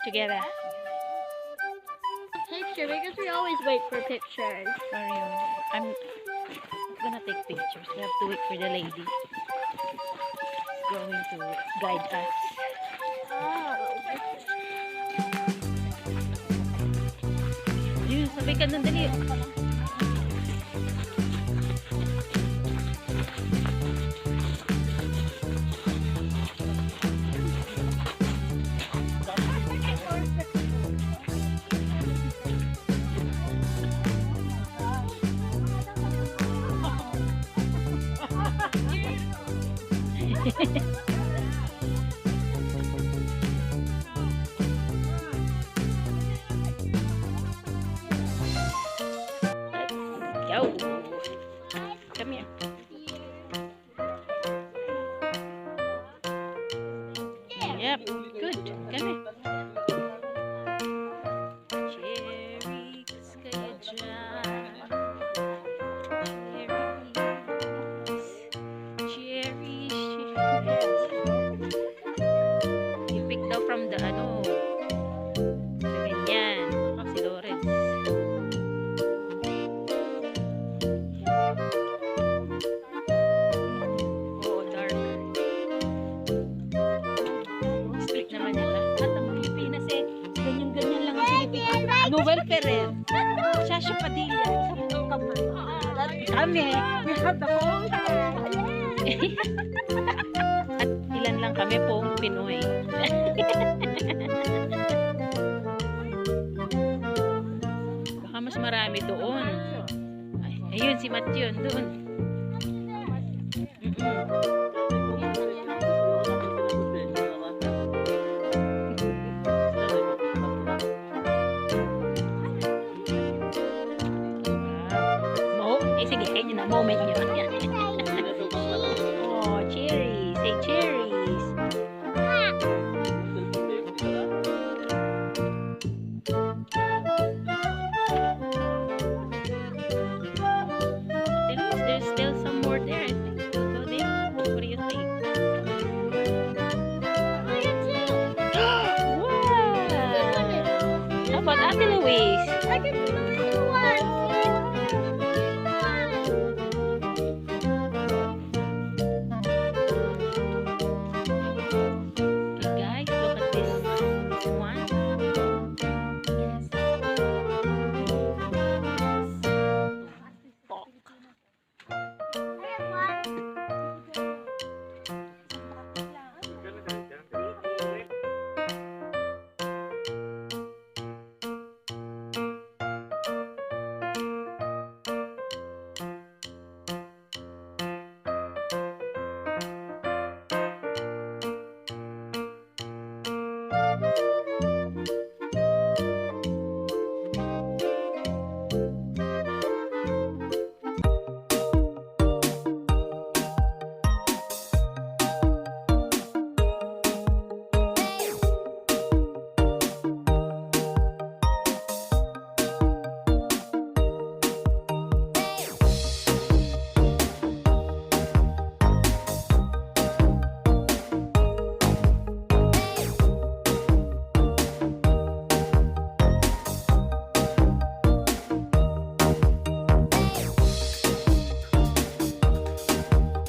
together. Picture, because we always wait for pictures. Sorry, I'm gonna take pictures. We have to wait for the lady. Going to guide us. Yun, sabay ka nun, dali. Yo, come here. Yep, good. Come here. Cherries kayo dyan. Cherries. You pick daw from the ano. So, ganyan. Oh, si Doris. Oh, dark. Strict naman nila. At ang Pilipinas eh, ganyan-ganyan lang ang Pilipinas. Noel Ferrer. Shasha Padilla. Isang kapal. Kami, we have the whole At ilan lang kami pong Pinoy. Baka mas marami doon. Ay, ayun si Matthew doon. Sige, kayo na moment nyo. Oh, cherries. Say cherries. There's still some more there. I think we'll go there. What do you think? Wow! How about Ate Louise?